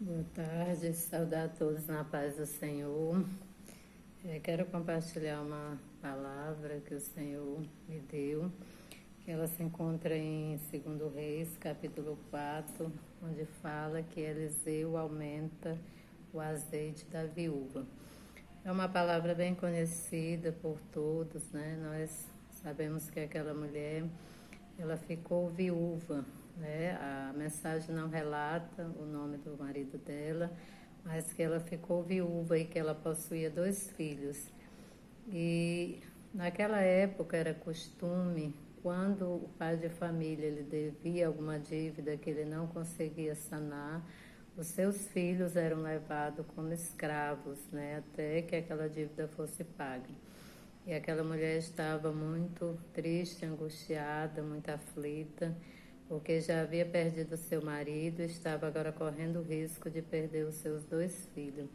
Boa tarde, saudar a todos na paz do Senhor. Quero compartilhar uma palavra que o Senhor me deu, que ela se encontra em 2 Reis, capítulo 4, onde fala que Eliseu aumenta o azeite da viúva. É uma palavra bem conhecida por todos, né? Nós sabemos que aquela mulher, ela ficou viúva, né? A mensagem não relata o nome do marido dela, mas que ela ficou viúva e que ela possuía 2 filhos. E naquela época era costume, quando o pai de família ele devia alguma dívida que ele não conseguia sanar, os seus filhos eram levados como escravos, né, até que aquela dívida fosse paga. E aquela mulher estava muito triste, angustiada, muito aflita, porque já havia perdido seu marido e estava agora correndo o risco de perder os seus 2 filhos.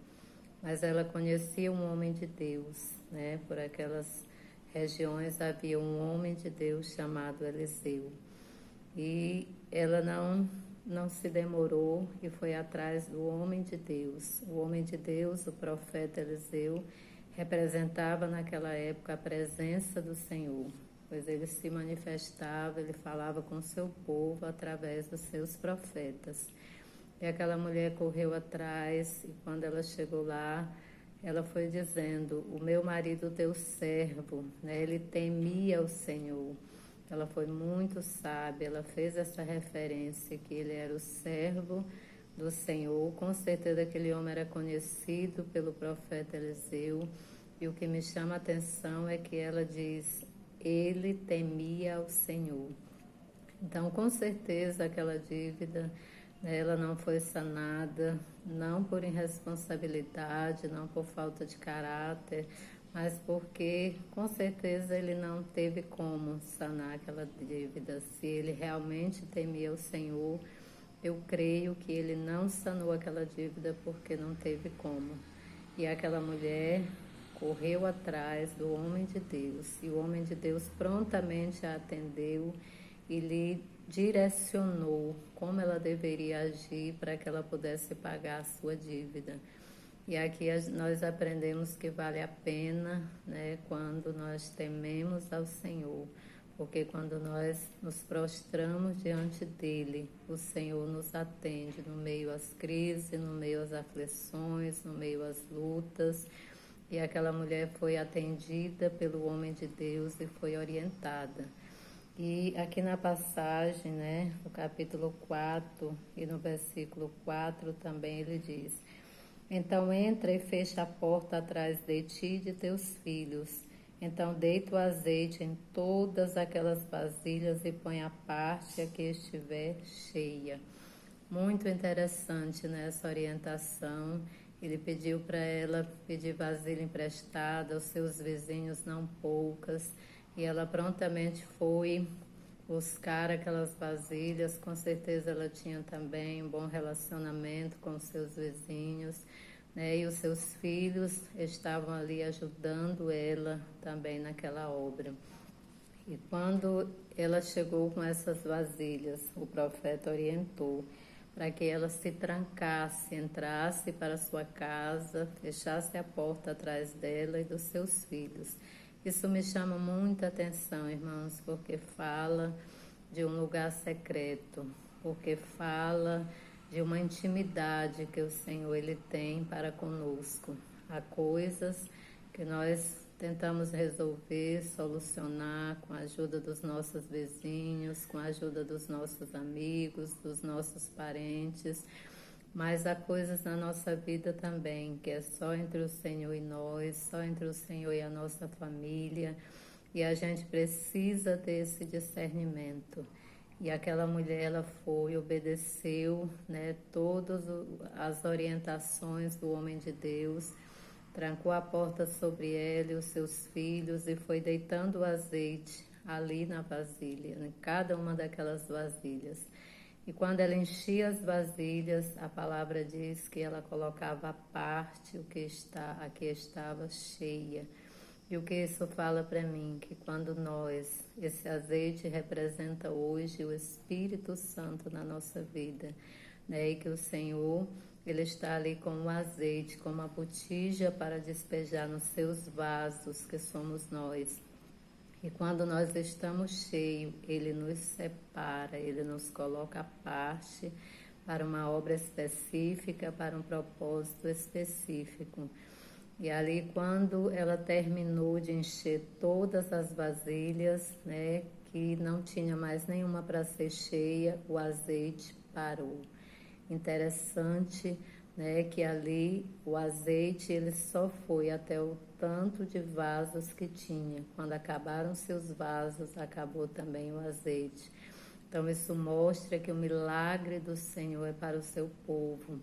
Mas ela conhecia um homem de Deus, né? Por aquelas regiões havia um homem de Deus chamado Eliseu. E ela não se demorou e foi atrás do homem de Deus. O homem de Deus, o profeta Eliseu, representava naquela época a presença do Senhor, pois ele se manifestava, ele falava com o seu povo através dos seus profetas. E aquela mulher correu atrás, e quando ela chegou lá, ela foi dizendo: o meu marido, teu servo, né, ele temia o Senhor. Ela foi muito sábia, ela fez essa referência que ele era o servo do Senhor. Com certeza aquele homem era conhecido pelo profeta Eliseu. E o que me chama a atenção é que ela diz: ele temia o Senhor. Então, com certeza, aquela dívida, né, ela não foi sanada, não por irresponsabilidade, não por falta de caráter, mas porque, com certeza, ele não teve como sanar aquela dívida. Se ele realmente temia o Senhor, eu creio que ele não sanou aquela dívida porque não teve como. E aquela mulher correu atrás do homem de Deus, e o homem de Deus prontamente a atendeu e lhe direcionou como ela deveria agir para que ela pudesse pagar a sua dívida. E aqui nós aprendemos que vale a pena, né, quando nós tememos ao Senhor, porque quando nós nos prostramos diante dele, o Senhor nos atende no meio às crises, no meio às aflições, no meio às lutas. E aquela mulher foi atendida pelo homem de Deus e foi orientada. E aqui na passagem, né, no capítulo 4 e no versículo 4 também ele diz: então entra e fecha a porta atrás de ti e de teus filhos. Então deita o azeite em todas aquelas vasilhas e põe a parte a que estiver cheia. Muito interessante, né, essa orientação. Ele pediu para ela pedir vasilha emprestada aos seus vizinhos, não poucas, e ela prontamente foi buscar aquelas vasilhas. Com certeza ela tinha também um bom relacionamento com os seus vizinhos, né? E os seus filhos estavam ali ajudando ela também naquela obra. E quando ela chegou com essas vasilhas, o profeta orientou para que ela se trancasse, entrasse para sua casa, fechasse a porta atrás dela e dos seus filhos. Isso me chama muita atenção, irmãos, porque fala de um lugar secreto, porque fala de uma intimidade que o Senhor ele tem para conosco. Há coisas que nós tentamos resolver, solucionar com a ajuda dos nossos vizinhos, com a ajuda dos nossos amigos, dos nossos parentes, mas há coisas na nossa vida também que é só entre o Senhor e nós, só entre o Senhor e a nossa família, e a gente precisa desse discernimento. E aquela mulher, ela foi, obedeceu, né, todas as orientações do homem de Deus, trancou a porta sobre ela e os seus filhos e foi deitando o azeite ali na vasilha, em cada uma daquelas vasilhas. E quando ela enchia as vasilhas, a palavra diz que ela colocava à parte a que estava cheia. E o que isso fala para mim? Que quando esse azeite representa hoje o Espírito Santo na nossa vida, né? E que o Senhor, ele está ali com o azeite, com uma botija para despejar nos seus vasos, que somos nós. E quando nós estamos cheios, ele nos separa, ele nos coloca à parte para uma obra específica, para um propósito específico. E ali, quando ela terminou de encher todas as vasilhas, né, que não tinha mais nenhuma para ser cheia, o azeite parou. Interessante, né, que ali o azeite ele só foi até o tanto de vasos que tinha. Quando acabaram seus vasos, acabou também o azeite. Então isso mostra que o milagre do Senhor é para o seu povo.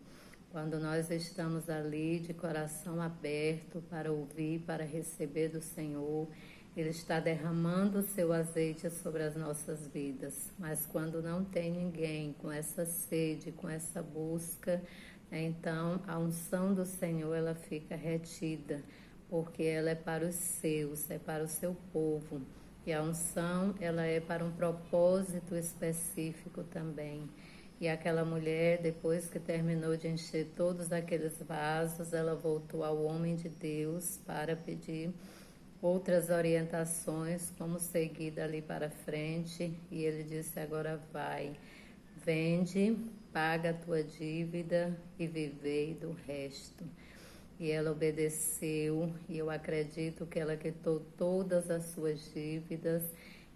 Quando nós estamos ali de coração aberto para ouvir, para receber do Senhor, Ele está derramando o seu azeite sobre as nossas vidas. Mas quando não tem ninguém com essa sede, com essa busca, então a unção do Senhor ela fica retida, porque ela é para os seus, é para o seu povo. E a unção ela é para um propósito específico também. E aquela mulher, depois que terminou de encher todos aqueles vasos, ela voltou ao homem de Deus para pedir outras orientações, como seguir dali para frente. E ele disse: agora vai, vende, paga a tua dívida e vivei do resto. E ela obedeceu, e eu acredito que ela quitou todas as suas dívidas.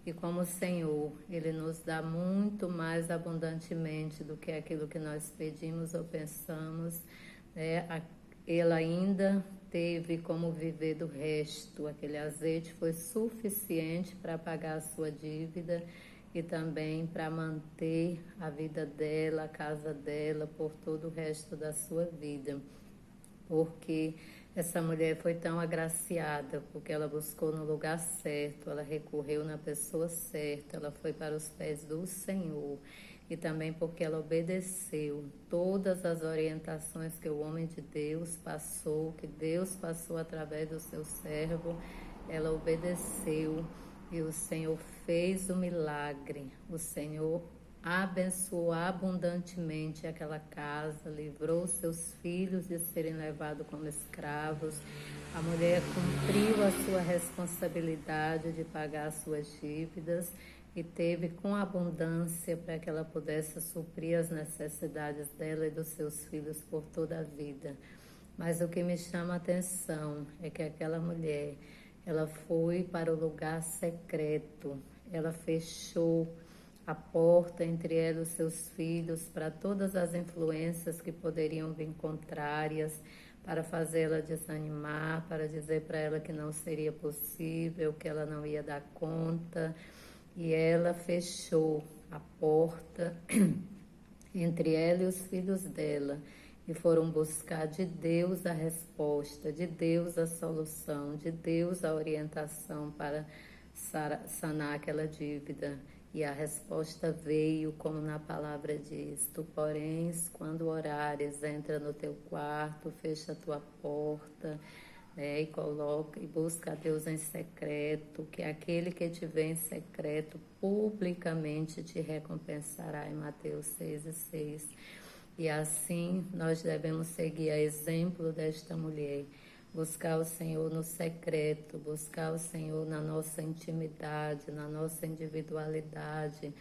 E como o Senhor, Ele nos dá muito mais abundantemente do que aquilo que nós pedimos ou pensamos, né? Ele ainda teve como viver do resto. Aquele azeite foi suficiente para pagar a sua dívida e também para manter a vida dela, a casa dela, por todo o resto da sua vida. Porque essa mulher foi tão agraciada, porque ela buscou no lugar certo, ela recorreu na pessoa certa, ela foi para os pés do Senhor. E também porque ela obedeceu todas as orientações que o homem de Deus passou, que Deus passou através do seu servo, ela obedeceu e o Senhor fez o milagre. O Senhor abençoou abundantemente aquela casa, livrou seus filhos de serem levados como escravos. A mulher cumpriu a sua responsabilidade de pagar as suas dívidas e teve com abundância para que ela pudesse suprir as necessidades dela e dos seus filhos por toda a vida. Mas o que me chama a atenção é que aquela mulher, ela foi para o lugar secreto, ela fechou a porta entre ela e os seus filhos para todas as influências que poderiam vir contrárias, para fazê-la desanimar, para dizer para ela que não seria possível, que ela não ia dar conta. E ela fechou a porta entre ela e os filhos dela e foram buscar de Deus a resposta, de Deus a solução, de Deus a orientação para sanar aquela dívida. E a resposta veio, como na palavra diz: tu, porém, quando orares, entra no teu quarto, fecha a tua porta, né, e coloca e busca a Deus em secreto, que aquele que te vê em secreto publicamente te recompensará, em Mateus 6:6. E assim nós devemos seguir a exemplo desta mulher, buscar o Senhor no secreto, buscar o Senhor na nossa intimidade, na nossa individualidade,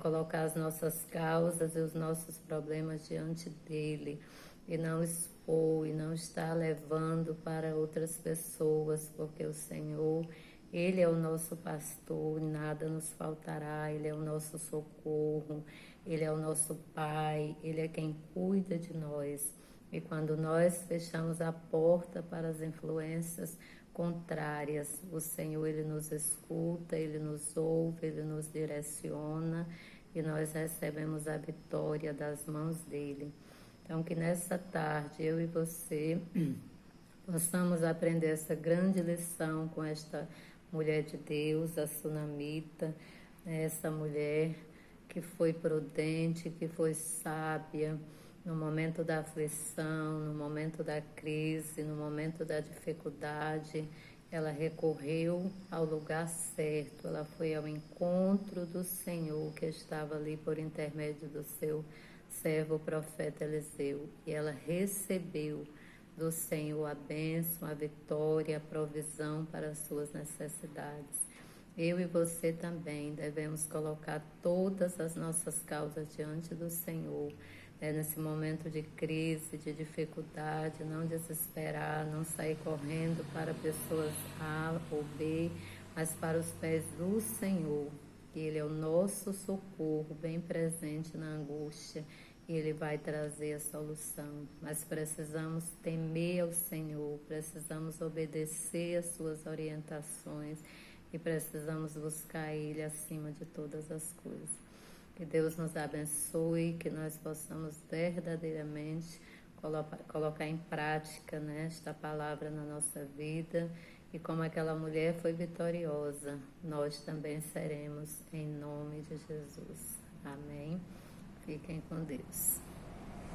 colocar as nossas causas e os nossos problemas diante dele e não expor e não estar levando para outras pessoas, porque o Senhor, Ele é o nosso pastor, nada nos faltará, Ele é o nosso socorro, Ele é o nosso Pai, Ele é quem cuida de nós. E quando nós fechamos a porta para as influências contrárias, o Senhor, Ele nos escuta, Ele nos ouve, Ele nos direciona e nós recebemos a vitória das mãos dEle. Então, que nessa tarde, eu e você possamos aprender essa grande lição com esta mulher de Deus, a sunamita, essa mulher que foi prudente, que foi sábia, no momento da aflição, no momento da crise, no momento da dificuldade, ela recorreu ao lugar certo, ela foi ao encontro do Senhor que estava ali por intermédio do seu servo o profeta Eliseu, e ela recebeu do Senhor a bênção, a vitória, a provisão para as suas necessidades. Eu e você também devemos colocar todas as nossas causas diante do Senhor, nesse momento de crise, de dificuldade, não desesperar, não sair correndo para pessoas A ou B, mas para os pés do Senhor. Ele é o nosso socorro, bem presente na angústia, e Ele vai trazer a solução. Mas precisamos temer ao Senhor, precisamos obedecer às suas orientações e precisamos buscar Ele acima de todas as coisas. Que Deus nos abençoe, que nós possamos verdadeiramente colocar em prática, né, esta palavra na nossa vida. E como aquela mulher foi vitoriosa, nós também seremos, em nome de Jesus. Amém. Fiquem com Deus.